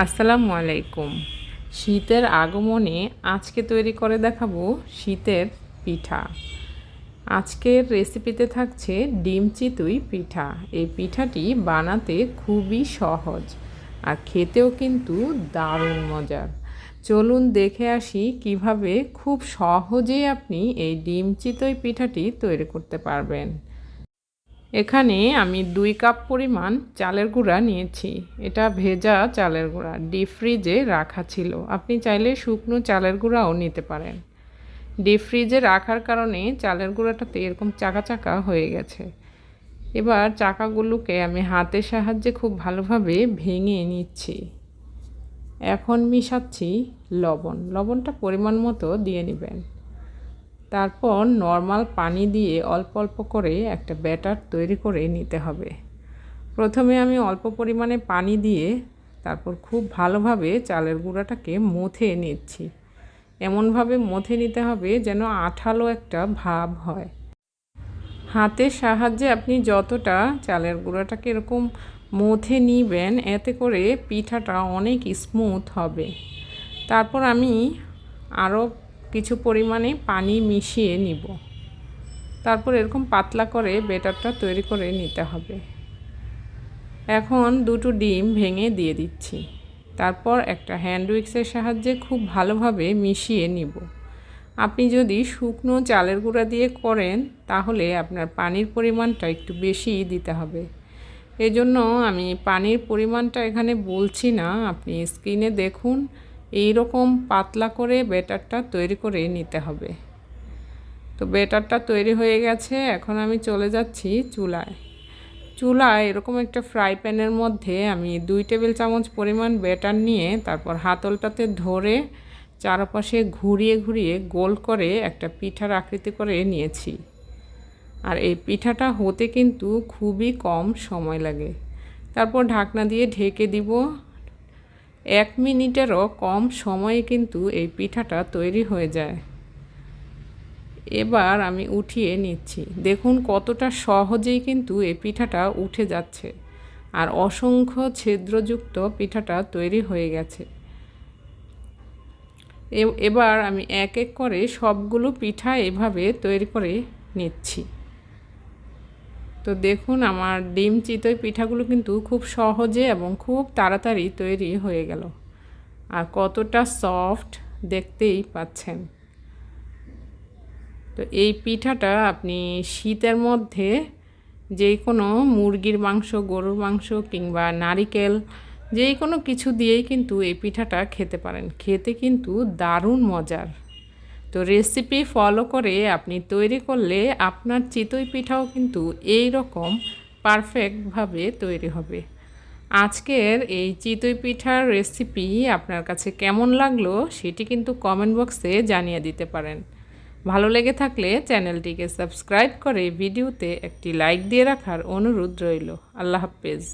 আসসালামু আলাইকুম। শীতের আগমনে আজকে তৈরি করে দেখাবো শীতের পিঠা। আজকের রেসিপিতে থাকছে ডিম চিতুই পিঠা। এই পিঠাটি বানাতে খুবই সহজ আর খেতেও কিন্তু দারুণ মজার। চলুন দেখে আসি কিভাবে খুব সহজেই আপনি এই ডিম চিতুই পিঠাটি তৈরি করতে পারবেন। এখানে আমি 2 কাপ পরিমাণ চালের গুঁড়া নিয়েছি। এটা ভেজা চালের গুঁড়া, ডিপ ফ্রিজে রাখা ছিল। আপনি চাইলে শুকনো চালের গুঁড়াও নিতে পারেন। ডিপ ফ্রিজে রাখার কারণে চালের গুঁড়াটাতে এরকম চাকা চাকা হয়ে গেছে। এবার চাকাগুলোকে আমি হাতের সাহায্যে খুব ভালোভাবে ভেঙে নিচ্ছি। এখন মিশাচ্ছি লবণ। লবণটা পরিমাণ মতো দিয়ে নেবেন। তারপর নর্মাল পানি দিয়ে অল্প অল্প করে একটা ব্যাটার তৈরি করে নিতে হবে। প্রথমে আমি অল্প পরিমাণে পানি দিয়ে তারপর খুব ভালোভাবে চালের গুঁড়াটাকে মথে নিচ্ছি। এমনভাবে মথে নিতে হবে যেন আঠালো একটা ভাব হয়। হাতের সাহায্যে আপনি যতটা চালের গুঁড়াটাকে এরকম মথে নিবেন, এতে করে পিঠাটা অনেক স্মুথ হবে। তারপর আমি আরও কিছু পরিমাণে পানি মিশিয়ে নিব। তারপর এরকম পাতলা করে ব্যাটারটা তৈরি করে নিতে হবে। এখন 2টো ডিম ভেঙে দিয়ে দিচ্ছি। তারপর একটা হ্যান্ড উইক্সের সাহায্যে খুব ভালোভাবে মিশিয়ে নিব। আপনি যদি শুকনো চালের গুঁড়া দিয়ে করেন তাহলে আপনার পানির পরিমাণটা একটু বেশি দিতে হবে। এজন্য আমি পানির পরিমাণটা এখানে বলছি না, আপনি স্ক্রিনে দেখুন। এই রকম পাতলা করে ব্যাটারটা তৈরি করে নিতে হবে। তো ব্যাটারটা তৈরি হয়ে গেছে। এখন আমি চলে যাচ্ছি চুলায় এরকম একটা ফ্রাই প্যানের মধ্যে আমি 2 টেবিল চামচ পরিমাণ ব্যাটার নিয়ে তারপর হাতলটাতে ধরে চারপাশে ঘুরিয়ে ঘুরিয়ে গোল করে একটা পিঠার আকৃতি করে নিয়েছি। আর এই পিঠাটা হতে কিন্তু খুবই কম সময় লাগে। তারপর ঢাকনা দিয়ে ঢেকে দিব। 1 মিনিটেরও কম সময়ে কিন্তু এই পিঠাটা তৈরি হয়ে যায়। এবার আমি উঠিয়ে নিচ্ছি। দেখুন কতটা সহজেই কিন্তু এই পিঠাটা উঠে যাচ্ছে আর অসংখ্য ছিদ্রযুক্ত পিঠাটা তৈরি হয়ে গেছে। এবার আমি এক এক করে সবগুলো পিঠা এভাবে তৈরি করে নিচ্ছি। তো দেখুন আমার ডিম চিতই পিঠাগুলো কিন্তু খুব সহজে এবং খুব তাড়াতাড়ি তৈরি হয়ে গেল। আর কতটা সফট দেখতেই পাচ্ছেন। তো এই পিঠাটা আপনি শীতের মধ্যে যে কোনো মুরগির মাংস, গরুর মাংস কিংবা নারিকেল যে কোনো কিছু দিয়েই কিন্তু এই পিঠাটা খেতে পারেন। খেতে কিন্তু দারুণ মজার। তো রেসিপি ফলো করে আপনি তৈরি করলে আপনার চিতই পিঠাও কিন্তু এই রকম পারফেক্টভাবে তৈরি হবে। আজকের এই চিতই পিঠার রেসিপি আপনার কাছে কেমন লাগলো সেটি কিন্তু কমেন্ট বক্সে জানিয়ে দিতে পারেন। ভালো লেগে থাকলে চ্যানেলটিকে সাবস্ক্রাইব করে ভিডিওতে একটি লাইক দিয়ে রাখার অনুরোধ রইল। আল্লাহ হাফেজ।